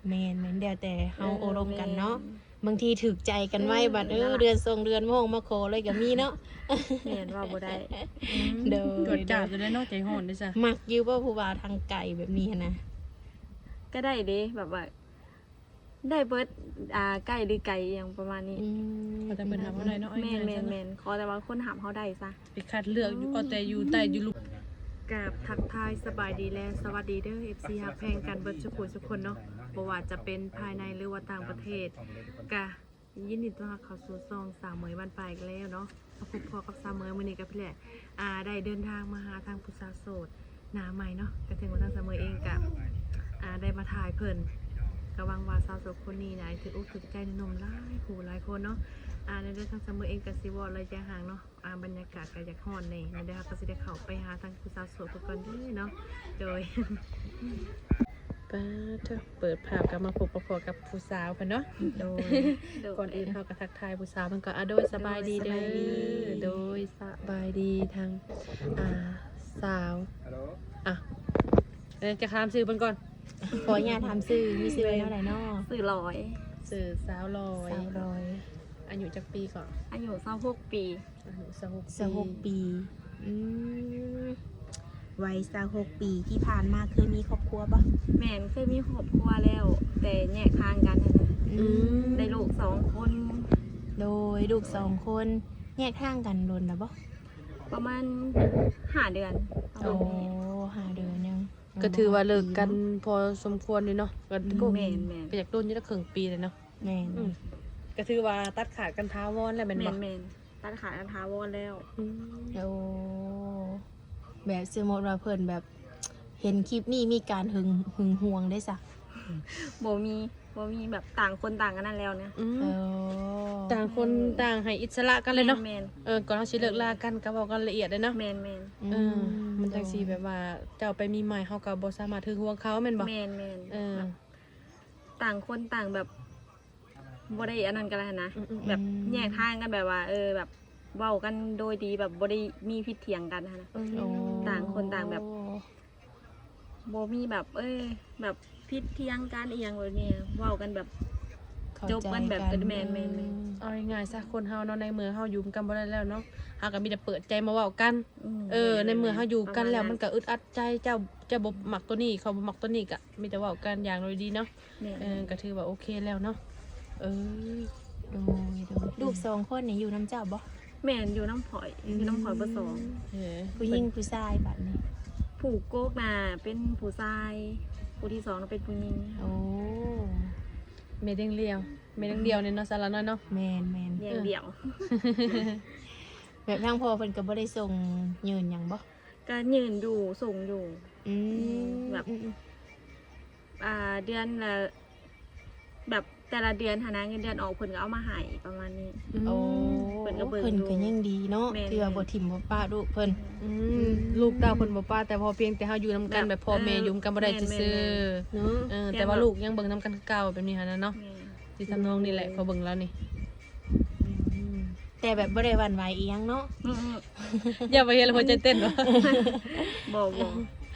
แม่นเหมือนเดียวแต่เฮาโอรมกันเนาะบางทีถึกใจกันไว้บัดเดือนส่งเดือนมาห้องมาขอเลยก็มีเนาะ แม่นว่าบ่ได้ โด ตรวย จจับจะได้เนาะใจฮ้อนเด้อจ้ะ มักอยู่บ่ผู้บ่าวทางไกลแบบนี้นะ ก็ได้เด้แบบว่า ได้เบิดใกล้หรือไกลอหย่างประมาณนี้ พอแต่เพิ่นถามเฮาได้เนาะ แม่นขอแต่ว่าคนถามเขาได้ซะ ไปคัดเลือกอยู่เอาแต่อยู่ใต้อยู่ลูก กับทักทายสบายดีและสวัสดีเด้อ FC ฮักแพงกันเบิดทุกคนเนาะบ่ว่าจะเป็นภายในหรือว่าต่างประเทศกะยินดีต้อนรับเข้าสู่ช่องสาวเหมยบ้านปลายอีกแล้วเนาะมาพบพอกับสาวเหมยมื้อนี้กับพี่แหละได้เดินทางมาหาทางผู้สาวโสดหน้าใหม่เนาะก็ถึงว่าทางสาวเหมยเองกับได้มาถ่ายเพิ่นก็หวังว่าสาวโสดคนนี้นะถืออกถือใจหนุ่มหลายผู้หลายคนเนาะในเรื่องทางสาวเหมยเองก็สิว่าระยะห่างเนาะบรรยากาศก็อยากฮ้อนนี่เดี๋ยวก็สิได้เข้าไปหาทางผู้สาวโสดทุกคนเด้อเนาะโดย ป้าเถอะเปิดภาพกับมาพบกับผู้สาวเพิ่นเนาะ โดย ก่อนอื่นเฮาก็ทักทายผู้สาวเพิ่นก็โดยสบายดีเด้อโดยสบายดีทางสาวจะถามชื่อเพิ่นก่อน ขออนุญาตถามชื่อมีชื่อไว้เท่าไหร่เนาะ สื่อร้อย ชื่อสาวลอย สาวร้อย อายุจักปีก่อน อายุ26 ปี อายุ26 ปีวัย26 ปีที่ผ่านมาเคยมีครอบครัวปะ แม่นเคยมีครอบครัวแล้ว แต่แยกทางกันนะได้ลูก2 คน โดยลูก2 คนแยกทางกันโดนนะบ่ ประมาณ5 เดือน โอ้5 เดือนยัง ก็ถือว่าเลิกกันพอสมควรเลยเนาะก็ แม่น ก็อยากโดนอยู่ตั้งครึ่งปีเลยเนาะ แม่น ก็ถือว่าตัดขาดกันท้าวอนแล้วแม่นบ่ แม่นตัดขาดกันทาวรแล้ว โอ้แบบสมมติว่าเพิ่นแบบเห็นคลิปนี้มีการหึงหวงได้ซะ บ่มีแบบต่างคนต่างกันนั่นแล้วเนี่ย เออ ต่างคนต่างให้อิสระกันเลยเนาะ แม่น ก่อนเฮาสิเลิกลากันก็เว้ากันละเอียดเลยเนาะ แม่น มันจังซี่แบบว่าเจ้าไปมีใหม่เฮาก็บ่สามารถถึงห่วงเขาแม่นบ่ แม่น อ ต่างคนต่างแบบบ่ได้อันนั้นกันแล้วนะ อืม แบบแยกทางกันแบบว่า แบบเว้ากันโดยดีแบบบ่ได้มีผิดเถียงกันนะ โอ้ ต่างคนต่างแบบ บ่มีแบบแบบผิดเถียงกันอีหยังแบบนี้เว้ากันแบบ เข้า จบ ใจ กันแบบแม่น เอาง่ายๆซะคนเฮาเนาะในเมื่อเฮาอยู่กันบ่ได้แล้วเนาะเฮาก็มีแต่เปิดใจมาเว้ากัน ในเมื่อเฮาอยู่กันแล้วมันก็อึดอัดใจเจ้าบ่มักตัวนี้เขาบ่มักตัวนี้ก็มีแต่เว้ากันอย่างโดยดีเนาะ แม่น ก็ถือว่าโอเคแล้วเนาะโดยลูก2 คนนี่อยู่น้ำเจ้าบ่ แม่นอยู่น้ำผอยอยู่น้ำผอยเบอร์ ผู้หญิงผู้ชายบัดนี้ 2ผู้โกกน่ะเป็นผู้ชายผู้ที่2น่ะเป็นผู้หญิง โอ้ เมดเดียวเนี่ยเนาะสาระน้อยเนาะ แม่น เลี้ยงเดี่ยว แบบทางพ่อเพิ่นก็บ่ได้ส่งยืนหยังบ่ ก็ยืนอยู่ส่งอยู่ แบบ เดือนละแบบแต่ละเดือนฐานะเงินเดือนออกเพิ่นก็เอามาให้ประมาณนี้ โอ้ เพิ่นก็เบิ่ง เพิ่น อยู่ ก็ยังดีเนาะ แม่น ที่ว่าบ่ถิ่มบ่ป้าลูกเพิ่น ลูกเต้าเพิ่นบ่ป้าแต่พอเพียงแต่เฮาอยู่นํกันแบบพ่อแม่อยู่กันบ่ได้ซื่อ เนาะ แต่ว่าลูกยังเบิ่งนํกันคือเก่าแบบนี้หั่นนะเนาะ แม่ สิทำนองนี่แหละพอเบิ่งแล้วนี่ แต่แบบบ่ได้หวั่นไหวอีหยังเนาะ อืม อย่าไปเฮ็ดแล้วหัวใจเต้นบ่ บ่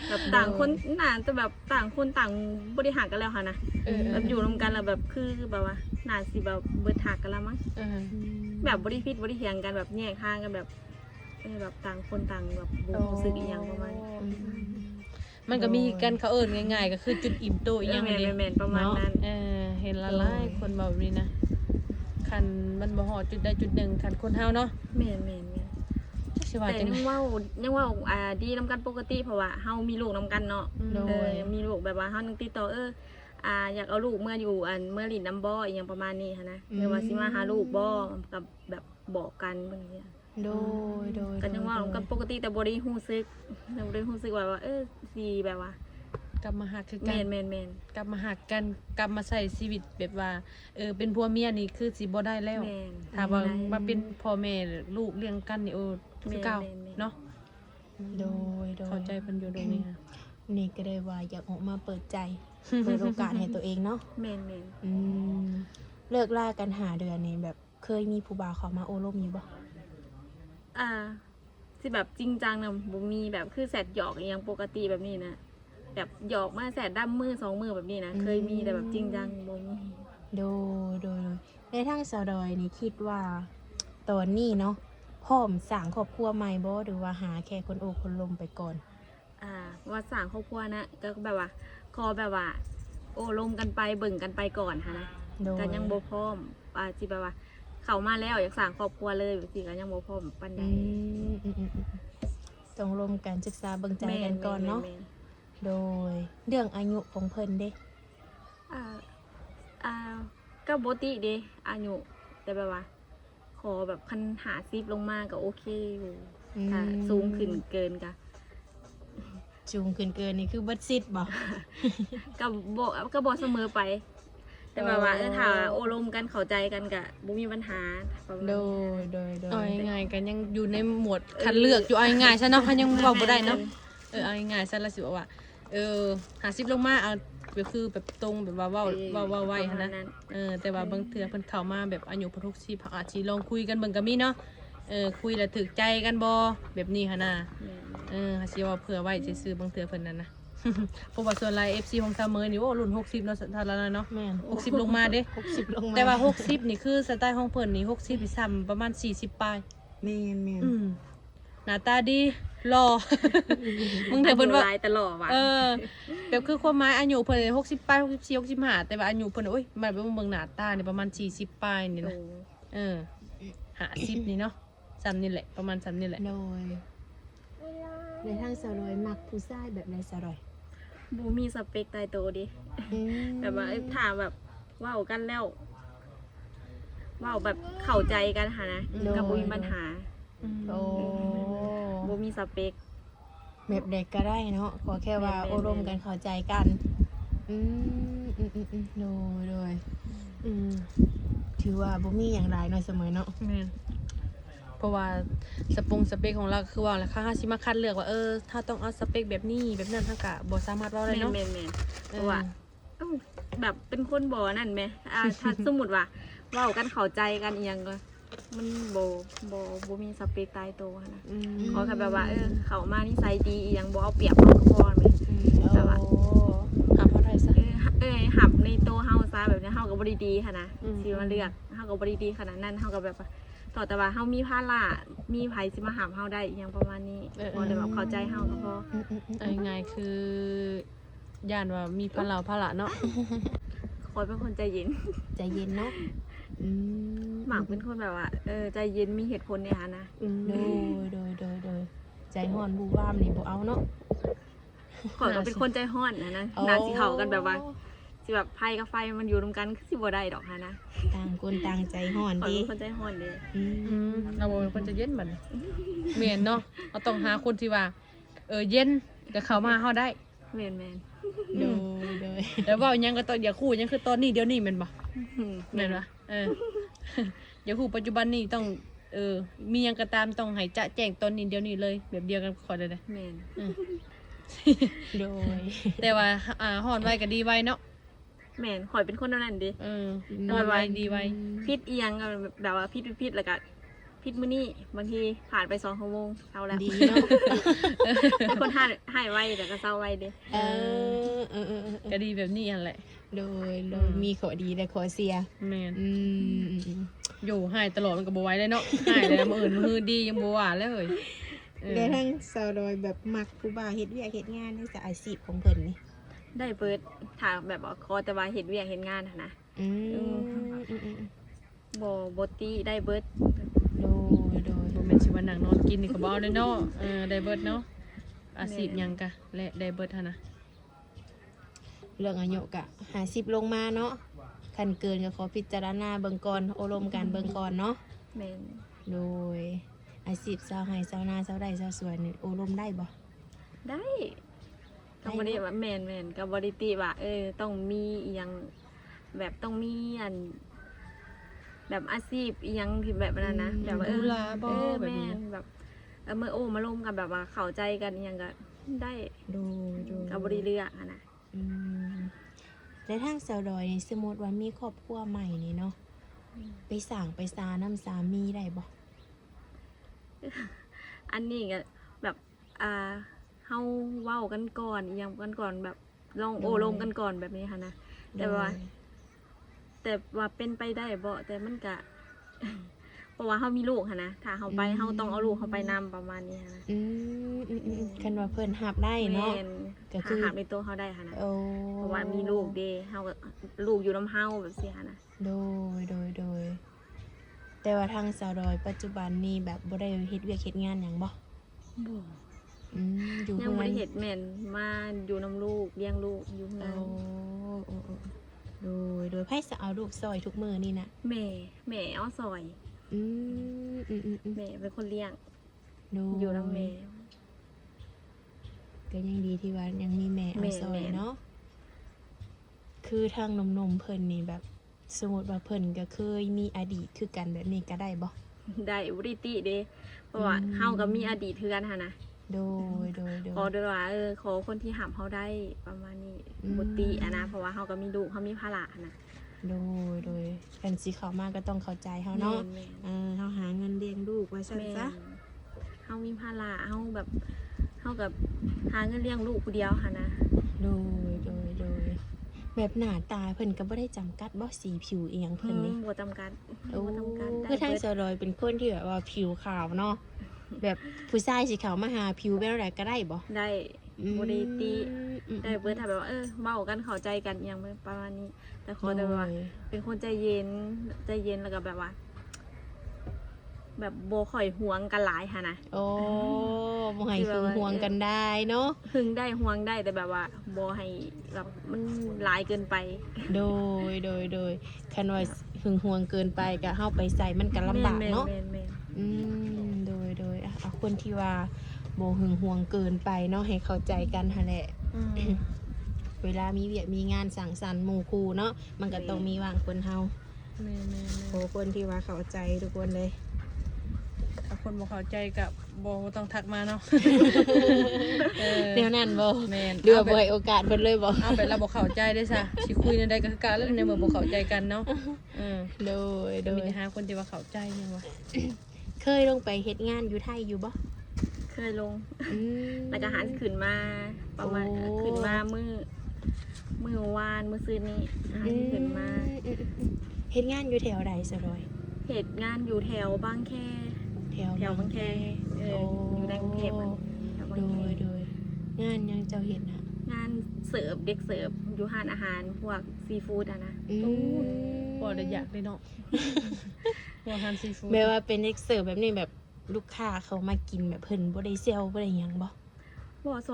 แบบต่างคนน่าจะแบบต่างคนต่างบ่ได้หักกันแล้วค่ะนะแบบอยู่รวมกันแล้วแบบคือแบบว่าน่าสิแบบเบิดหักกันแล้วมั้งแบบบ่ได้ผิดบ่ได้เถียงกันแบบแยกทางกันแบบแบบต่างคนต่างแบบบ่รู้สึกอีหยังประมาณนี้ มันก็มีกันเขาเอิ้นง่ายๆก็คือจุดอิ่มโตอีหยัง แม่ นี่ นประมาณนั้น เห็นหลายๆคนแบบนี้นะคันมันบ่ฮอดจุดใดจุดหนึ่งคันคนเฮาเนาะ แม่น สิว่า แต่ จัง ยังว่าดีนํกันปกติเพราะว่าเฮามีลูกนํกันเนาะ โดย มีลูกแบบว่าเฮานึงติดต่ออยากเอาลูกเมื่ออยู่เมื่อลินน้ำบ่ออีหยังประมาณนี้ค่ะนะหรือว่าสิมาหาลูกบ่กับแบบบอกกันบางที โดย ก็ยังว่ากันปกติแต่บ่ได้ฮู้สึกว่าสิแบบว่าก ลับมาหักคือกั แม่ น น กลับมาหักกันกลับมาใช้ชีวิตแบบว่าเป็นผัวเมียนี่คือสิบ่ได้แล้ว แม่น ถ้าว่ามาเป็นพ่อแม่ลูกเลี้ยงกันนี่คือเก่า แม่น เนาะ โดย เข้าใจเพิ่นอยู่ตรงนี้ค่ะ นี่ก็ได้ว่าอยากออกมาเปิดใจ เปิดโอกาสให้ตัวเองเนาะ แม่น เลิกล่ากันหาเดือนนี่แบบเคยมีผู้บ่าวเข้ามาโอลมอยู่บ่ สิแบบจริงจังนะบ่มีแบบคือแซดหยอกอีหยังปกติแบบนี้นะ แบบหยอกมาแสดด้ามมือสองมือแบบนี้นะเคยมีแต่แบบจริงจังบ่มี โดยในทางสาวดอยนี่คิดว่าตอนนี้เนาะพร้อมสร้างครอบครัวใหม่บ่หรือว่าหาแค่คนโอบคนลมไปก่อน ว่าสร้างครอบครัวนะก็แบบว่าขอแบบว่า โอ้ลมกันไปเบิ่งกันไปก่อนค่ะนะ โดย ก็ยังบ่พร้อมสิแบบว่าเข้ามาแล้วอยากสร้างครอบครัวเลยสิก็ยังบ่พร้อมปานใด ต้องรวมกันศึกษาเบิ่งใจ แม่ กันก่อนเนาะ แม่ โดยเรื่องอายุของเพิ่นเด้ อ่าก็บ่ติเด้อายุแต่แบบว่า ขอแบบคันหาซิปลงมาก็โอเคอยู่ถ้าสูงขึ้นเกินก็ จูงขึ้นเกินนี่คือเบิดซิดบ่ ก็บ่เสมอไป แต่แบบว่าถ้าโอลมกันเข้าใจกันก็บ่มีปัญหาประมาณ โด นี้ ย เอาง่ายๆกันยังอยู่ในหมวดคัดเลือกอยู่เอาง่ายๆซะเนาะเขายังเว้าบ่ได้เนาะเอาง่ายๆซะละสิว่า50ลงมาเอาก็คือแบบตรงแบบว่าเว้าไว้หั่นนะ แต่ว่าบางเทื่อเพิ่นเข้ามาแบบอายุเพิ่น60อาจสิลองคุยกันเบิ่งก็มีเนาะคุยแล้วถูกใจกันบ่แบบนี้หั่นน่ะหาสิว่าเผื่อไว้ซื่อๆบางเทื่อเพิ่นนั่นนะ เพราะว่าส่วนหลาย FC ของซาเมอร์นี่โอ้รุ่น60เนาะถ้าแล้วเนาะ แม่น 60ลงมาเด้ 60ลงมา แต่ว่า60นี่คือสไตล์ของเพิ่นนี่60นี่ซ้ำประมาณ40ปลาย แม่น หน้าตาดีหล่อ มึงเถอะเพิ่นว่า ลายตลอดว่ะ แบบคือความหมายอายุเพิ่น60ปลาย64 65แต่ว่าอายุเพิ่นโอ้ยมันเป็นเบิ่งหน้าตานี่ประมาณ40ปลายนี่นะ50นี่เนาะซ้ำนี่แหละประมาณซ้ำนี่แหละ โดยในทางสาวดอยมักผู้ชายแบบในสาวดอย บูมีสเปคตายตัวดิแบบว่าถามแบบเว้ากันแล้วเว้าแบบเข้าใจกันค่ะนะกับบูมีปัญหา โอ้ บูมีสเปค แบบเด็กก็ได้เนาะขอแค่ว่า แม่น โอารมณ์กันเข้าใจกันโดยถือว่าบ่มีอย่างไรเนาะเสมอเนาะ แม่นเพราะว่าสเปคของเราคือว่าราคาสิมาคัดเลือกว่าถ้าต้องเอาสเปคแบบนี้แบบนั้นเฮาก็บ่สามารถเว้าได้เนาะ แม่นเพราะว่าแบบเป็นคนบ่นั่นไหมถ้าสมมุติว่าเว้ากันเข้าใจกันอีหยังก็มันบ่มีสเปคตายตัวค่ะนะขอแค่แบบว่าเขามานิสัยดีอีหยังบ่เอาเปรียบเราก็พอไหม แต่ว่า หาเฮาได้ซะ หับในตัวเฮาซะแบบนี้เฮาก็บ่ได้ดีค่ะนะ อืม สิมาเลือกเฮาก็บ่ได้ดีขนาดนั้นเฮาก็แบบว่าต่อแต่ว่าเฮามีภาระมีไผสิมาหับเฮาได้อีหยังประมาณนี้พอได้แบบเข้าใจเฮาก็พอ เอาง่ายๆคือย่านว่ามีภาระเนาะ คอยเป็นคนใจเย็น ใจเย็นเนาะ หมากเป็นคนแบบว่าใจเย็นมีเหตุผลเนี่ยค่ะนะ โดยใจห่อนบูบ้ามนี่บ่เอาเนาะ ข่อยก็เป็นคนใจห้อนนะนาสิเข้ากันแบบว่าสิแบบไฟกับไฟมันอยู่รวมกันคือสิบ่ได้ดอกค่ะนะ ต่างคนต่างใจห่อน ข่อย ดี เป็นคนใจห้อนเด้ เราบ่เป็นคนจะเย็นบัดนี้แม่นเนาะเราต้องหาคนที่ว่าเย็นก็เข้ามาเฮาได้ แม่น โดย แล้วเว้าหยังก็ต้องอย่าคู่หยังคือตอนนี้เดี๋ยวนี้แม่นบ่ ๆ แม่นบ่อย่าคู่ปัจจุบันนี้ต้องมีหยังก็ตามต้องให้จะแจ้งตอนนี้เดี๋ยวนี้เลยแบบเดียวกันขอได้เลย แม่น โดย แต่ว่าฮ้อนไว้ก็ดีไว้เนาะ แม่นข่อยเป็นคนเท่านั้นเด้ ฮ้อนไว้ดีไว้ พิษเอียงก็แบบว่าพิษแล้วก็พิษมื้อนี้บางทีผ่านไป2 ชั่วโมงเช้าแล้ว ดีเนาะ เป็นคนหายไวแต่ก็เศร้าไวเด้ ก็ดีแบบนี้หั่นแหละ โดยมีข้อดีและข้อเสีย แม่น อืม อยู่หายตลอดมันก็บ่ไหวเลยเนาะหายเลยมื้ออื่นมื้อดียังบ่ว่าเลย แล้วทั้งสาวดอยแบบมักผู้บ่าวเฮ็ดเวียกเฮ็ดงานในสายอาชีพของเพิ่นนี่ ได้เปิดถามแบบว่าขอแต่ว่าเห็นเวียกเห็นงานหั่นนะ บ่ตีได้เบิด โดย บ่แม่นสิว่านั่งนอนกินนี่ก็บ่เอาเลยเนาะได้เบิดเนาะอาชีพหยังกะและได้เบิดหั่นนะ เรื่องอายุกะ50ลงมาเนาะคันเกินก็ขอพิจารณาเบิ่งก่อนอบรมการเบิ่งก่อนเนาะ แม่น โดยอาชีพชาวไร่ชาวนาชาวไร่ชาวสวนนี่อบรมได้บ่ ได้ก็บ่ได้ว่าแม่นก็บ่ได้ติว่าต้องมีอีหยังแบบต้องมีอันแบบอาชีพอีหยังที่แบบนั้นนะแบบว่า ดูแลบ่แบบ แม่ นี้ นแบบมาลงกันแบบว่าเข้าใจกันอีหยังก็ได้ โดย ก็บ่ได้เลือกหั่นน่ะ และทางสาวดอยนี่สมมติว่ามีครอบครัวใหม่นี่เนาะไปสั่งไปซาน้ำสามีได้บ่ อันนี้ก็แบบเฮ เฮาเว้ากันก่อนอีหยังกันก่อนแบบลองโอ้ลมกันก่อนแบบนี้ค่ะนะแต่ว่าเป็นไปได้บ่แต่มันก็ เพราะว่าเฮามีลูกค่ะนะถ้าเฮาไปเฮาต้องเอาลูกเฮาไปนำประมาณนี้ค่ะนะ คันว่าเพิ่นหับได้เนาะ แม่น ก็คือ หาในตัวเฮาได้ค่ะนะ โอ้ เพราะว่ามีลูกเด้เฮาก็ลูกอยู่นํเฮาแบบซี่ค่ะนะ โดยแต่ว่าทางสาวดอยปัจจุบันนี้แบบบ่ได้เฮ็ดเวียกเฮ็ดงานหยังบ่ บ่ อยู่ ยัง เฮื บ่ อน ได้เฮ็ดแม่นมาอยู่นํลูกเลี้ยงลูกอยู่ โอ้ งาน โดยไผสิเอาลูกซอยทุกมื้อนี่นะ แม่เอาซอย อืม แม่เป็นคนเลี้ยง โด อยู่นํแม่ ก็ยังดีที่ว่ายังมีแม่เอา แม่ ซอย แม่ เนาะคือทางหนมๆเพิ่นนี่แบบสมมุติว่าเพิ่นก็เคยมีอดีตคือกันแบบนี้ก็ได้บ่ ได้บ่ได้ติเด้เพราะว่าเฮาก็มีอดีตคือกันหั่นนะ โดย ขอด้วยว่าขอคนที่หามเฮาได้ประมาณนี้บ่ตินะเพราะว่าเฮาก็มีลูกเฮามีภาระนะ โดยกันสิเข้ามาก็ต้องเข้าใจเฮาเนาะ แม่น เฮาหาเงินเลี้ยงลูกไว้ซั่น แม่น ซะ เฮามีภาระเฮาแบบเฮากับหาเงินเลี้ยงลูกผู้เดียวหั่นนะ โดยแบบหน้าตาเพิ่นก็บ่ได้จำกัดบ่สีผิวอีหยังเพิ่นนี่ บ่จำกัด โอ้ บ่จำกัดได้ คือทาง เบิด สรอยเป็นคนที่แบบว่าผิวขาวเนาะแบบผู้ชายสิเขามาหาผิวแบบไรก็ได้บ่ ได้บ่ได้ติ อืม ได้เบิดถ้าแบบว่าเว้ากันเข้าใจกันอหยังประมาณนี้ แต่ขอแต่ว่า เป็นคนใจเย็นแล้วก็แบบว่า แบบโบข่อยห่วงกันหลายค่ะนะ โอ้บ่ให้คือห่วงกันได้เนาะ หึงได้ห่วงได้แต่แบบว่าโบให้แบบมันหลายเกินไป โดยคันว่าหึงห่วงเกินไปก็เฮาไปใส่มันก็ลำบากเนาะ แม่น โดยเอาคนที่ว่าบ่หึงห่วงเกินไปเนาะให้เข้าใจกันหั่นแหละ เวลามีเวียกมีงานสังสรรค์หมู่คู่เนาะมันก็ต้องมีวางคนเฮา แม่ๆ โอ้คนที่ว่าเข้าใจทุกคนเลย ๆถ้าคนบ่เข้าใจก็บ่ต้องทักมาเนาะ เดี๋ยวนั้นบ่ แม่น เดือบ่ให้โอกาสเพิ่นเลยบ่ เอาไปเราบ่เข้าใจได้ซะสิคุยในใดก็คือกันแล้วในเมื่อบ่เข้าใจกันเนาะโดย มีแต่หาคนที่ว่าเข้าใจนี่ว่า เคยลงไปเฮ็ดงานอยู่ไทยอยู่บ่ เคยลง อืม แล้วก็หันขึ้นมาประมาณ โอ้ ขึ้นมามือวานมือซื้อนี้หันขึ้นมา เฮ็ดงานอยู่แถวใดสรอย เหตุงานอยู่แถวบางแค แถวบางแคอยู่ในกรุงเทพฯแถวบางแค โดยงานยังเจ้าเฮ็ดน่ะ งานเสิร์ฟเด็กเสิร์ฟอยู่ห้านอาหารพวกซีฟู้ดอะนะ บ่ได้อยากได้เนาะพวกอาหารซีฟู้ด แม้ว่าเป็นเด็กเสิร์ฟแบบนี้แบบลูกค้าเขามากินแบบเพิ่นบ่ได้เซลบ่ได้หยังบ่ บอกส่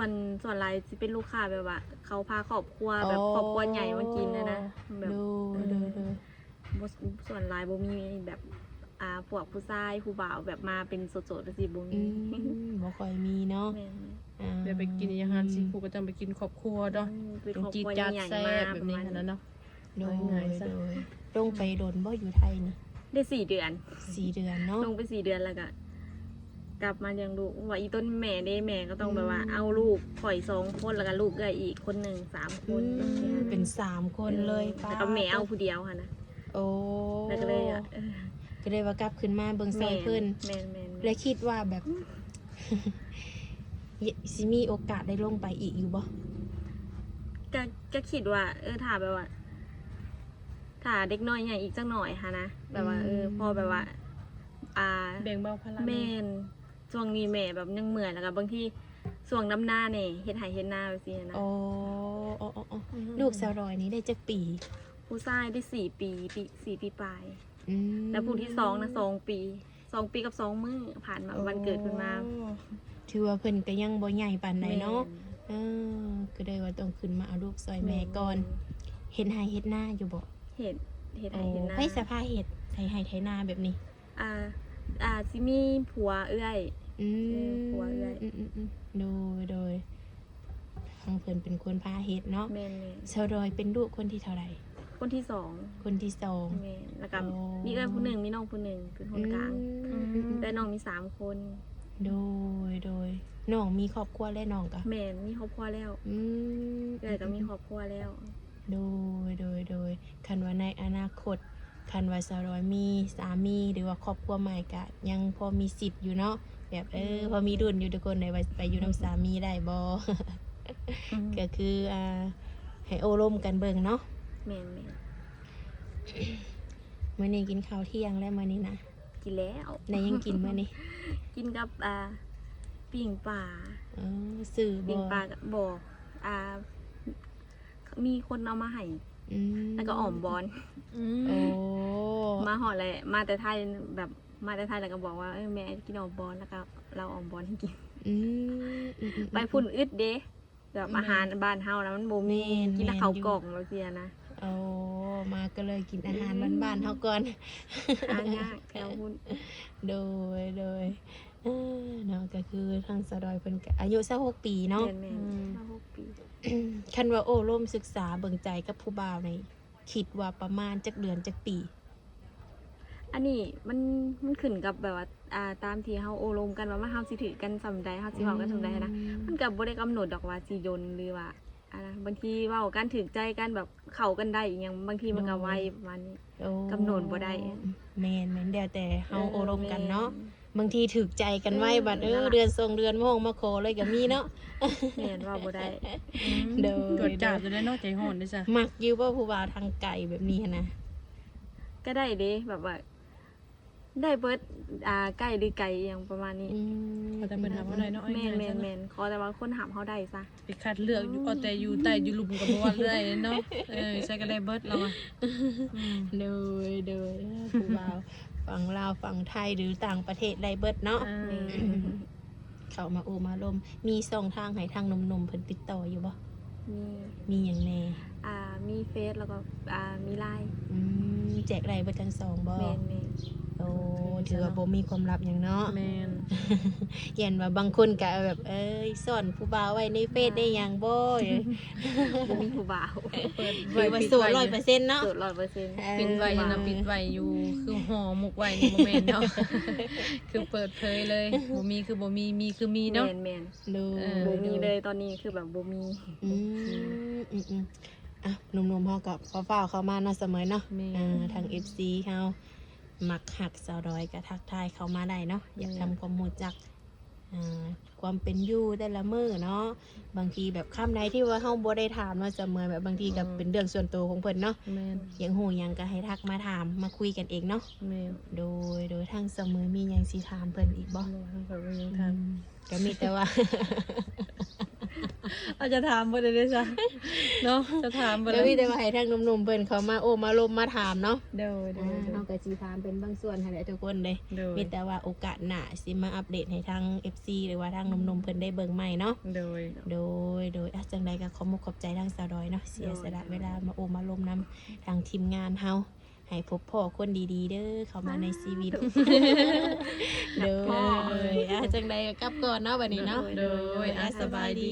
วนหลายสิเป็นลูกค้าแบบว่า เขาพาครอบครัวแบบครอบครัวใหญ่มากินนะแบบ โดย บ่ส่วนหลายบ่มีแบบพวกผู้ชายผู้บ่าวแบบมาเป็นโสดๆสิบ่ อื มี มบ่ค่อยมีเนาะ แม่น เดี๋ยวไปกินอาหารซีฟู้ดก็ต้องไปกินครอบครัวเนาะ เป็น เป็น ครอบ จีด ครัว จัด ใหญ่ แซ่ ๆมา บแบบนี้นะเนาะ โดย ง่ายๆซะ ลงไปโดนบ่อยู่ไทยนี่ ได้4 เดือน 4 เดือนเนาะ ลงไป4 เดือนแล้วก็กลับมาเลี้ยงลูกว่าอีต้นแม่เด้แม่ก็ต้องแบบว่าเอาลูกปล่อย2 คนแล้วก็ลูกเอื้อยอีกคนหนึง3 คน เป็น3คนเลยป้า แล้วก็แม่เอาผู้เดียวค่ะนะ โอ้ แล้วก็เลยก็เลยว่ากลับขึ้นมาเบิ่งซอยเพิ่น แม่น และคิดว่าแบบ สิมีโอกาสได้ลงไปอีกอยู่บ่ ก็คิดว่าถ้าแบบว่าถ้าเด็กน้อยใหญ่อีกจักหน่อยค่ะนะแบบว่าพอแบบว่าแบ่งเบาภาระ แม่นช่วงนี้แม่แบบยังเหมือนแล้วก็บางทีช่วงน้ำหน้าเนี่ยเฮ็ดไห่เฮ็ดหน้าไปสินะ โอ้ลูกสาวรอยนี้ได้จักปี ผู้ชายได้4 ปี4 ปีปลาย อืม แล้วผู้ที่2นะ2 ปี2 ปีกับ2 มื้อผ่านมาวันเกิดเพิ่นมา ถือว่าเพิ่นก็ยังบ่ใหญ่ปานใดเนาะก็เลยว่าต้องขึ้นมาเอาลูกซอยแม่ก่อน เฮ็ดไห้เฮ็ดหน้าอยู่บ่ เฮ็ดไห่เฮ็ดหน้า ให้สภาพเฮ็ดไห้ไถนาแบบนี้ สิมีผัวเอื้อย ผัวเอื้อย โดยทางเพิ่นเป็นคนพาเฮ็ดเนาะ แม่น สาวรอยเป็นลูกคนที่เท่าไหร่ ๆคนที่2 คนที่สอง แม่นแล้วก็ โอ้ มีเอื้อยผู้หนึ่งมีน้องผู้หนึ่งเป็นคนกลางแต่น้องมี3 คน โดยน้องมีครอบครัวและน้องก็ แม่นมีครอบครัวแล้ว เอื้อยก็มีครอบครัวแล้ว โดยคันว่าในอนาคต คันว่าสาวร้อยมีสามีหรือว่าครอบครัวใหม่ก็ยังพอมีสิทธิ์อยู่เนาะแบบพอมีดุลอยู่ทุกคนได้ว่าไปอยู่นํสามีได้บ่ ก็คือให้โอร่มกันเบิ่งเนาะ แม่น มื้อนี้กินข้าวเที่ยงแล้วมื้อนี้นะ ๆกินแล้ว ได้ยังกินมื้อนี้ กินกับปิ้งปลา สื่อ ปิ้ บ่ งปลากับบ่มีคนเอามาให้แล้วก็อ่อมบอน โอ้ มาหอดเลยมาแต่ไทยแบบมาแต่ไทยแล้วก็บอกว่าแม่กินอ่อมบอนแล้วก็เราอ่อมบอนให้กิน อืม ไปพุ่นอึดเด้แบบอาหารบ้านเฮานะมันบ่มี แม่น กินแต่ แม่น ข้าว อยู่ กล่องแล้วเสียนะ โอ้มาก็เลยกินอาหารบ้านๆเฮาก่อน หายากแถวพุ่น โดยเนาะก็คือทางสะดอยเพิ่นก็อายุ26ปีเนาะ แม่นๆมา6 ปี คันว่าโอ้ร่มศึกษาเบิ่งใจกับผู้บ่าวในคิดว่าประมาณจักเดือนจักปี อันนี้มันขึ้นกับแบบว่าตามที่เฮาโอลมกันว่าเฮาสิถือกันสำใดเฮาสิเว้ากันสำใดนะมันก็บ่ได้กำหนดดอกว่าสิยนหรือว่าบางทีเว้ากันถึกใจกันแบบเข้ากันได้อีหยังบางทีมันก็ไวประมาณนี้ โอ้ กำหนดบ่ได้ แม่นเดี๋ยวแต่เฮาโอร่มกันเนาะบางทีถึกใจกันไว้บัดเดือน2เดือนโมงมาขอเลยก็มีเนาะ แม่นว่าบ่ได้ โด ตรวย จจับจะได้เนอกใจโหดด้วยจ้ะ มักอยู่บ่ผู้บ่าวทางไกลแบบนี้หั้นนะ ก็ได้เด้แบบว่า ได้เบิดใกล้หรือไกลอหยังประมาณนี้ เขาจะเป็นทำอะไรเนาะ แม่นขอแต่ว่าคนถามเฮาได้ซะ ไปคัดเลือกอยู่เอาแต่อยู่ใต้อยู่หลุมกับบ่ว่าเรื่อยเนาะใส่ก็ได้เบิดแล้วอ่ะ โดยผู้บ่าวฝั่งลาวฝั่งไทยหรือต่างประเทศได้เบิดเนาะ เข้ามาโอมาลมมีช่องทางให้ทางหนุ่มๆเพิ่นติดต่ออยู่บ่ มีหยังแน่ มีเฟซแล้วก็มีไลน์ แจกได้เบิดทั้งสองบ่ แม่น โอ้ถือว่าบ่มีความลับหยังเนาะ แมน เห็นว่าบางคนก็แบบซ่อนผู้บ่าวไว้ในเฟซได้หยังบ่ บ่มีผู้บ่าว หรือว่าโสด100%เนาะ โสด100% ปิดไว้นะปิดไว้อยู่คือห่อหมกไว้นี่บ่แม่นเนาะ คือเปิดเผยเลยบ่มีคือบ่มีมีคือมีเนาะ แม่น ดู บ่มีเลยตอนนี้คือแบบบ่มี อ่ะหนุ่มๆเฮาก็ฟ้าวๆเข้ามาเนาะเสมอเนาะ แม่น ทาง FC เฮามักหักสาวร้อยก็ทักทายเข้ามาได้เนาะอยากทำความรู้จักความเป็นอยู่แต่ละมื้อเนาะบางทีแบบคำใดที่ว่าเฮาบ่ได้ถามว่าเสมอแบบบางทีก็เป็นเรื่องส่วนตัวของเพิ่นเนาะ แมน อยากฮู้หยังก็ให้ทักมาถามมาคุยกันเองเนาะ แมน โดยทางเสมอมีหยังสิถามเพิ่นอีกบ่ แบบว่ายังทาน ก็มีแต่ว่า อาจจะถามบ่ได้เด้จ้ะเนาะจะถามบ่ ก็ ได้ มีแต่ว่าให้ทางหนุ่มๆเพิ่นเขามาโอ้มาลมมาถามเนาะ เด้อ เฮาก็สิถามเป็นบางส่วนให้แหละทุกคนเลย เด้อ มีแต่ว่าโอกาสหน้าสิมาอัปเดตให้ทาง FC หรือว่าทางหนุ่มๆเพิ่นได้เบิ่งใหม่เนาะ เด้อ โดยจังใดก็ขอมุกขอบใจทางสาวดอยเนาะเสียสละเวลามาโอมาลมนำทางทีมงานเฮาให้พบพ่อคนดีๆเด้อเข้ามาในชีวิตโดยจังใดก็กลับก่อนเนาะบัดนี้เนาะ เด้อสบายดี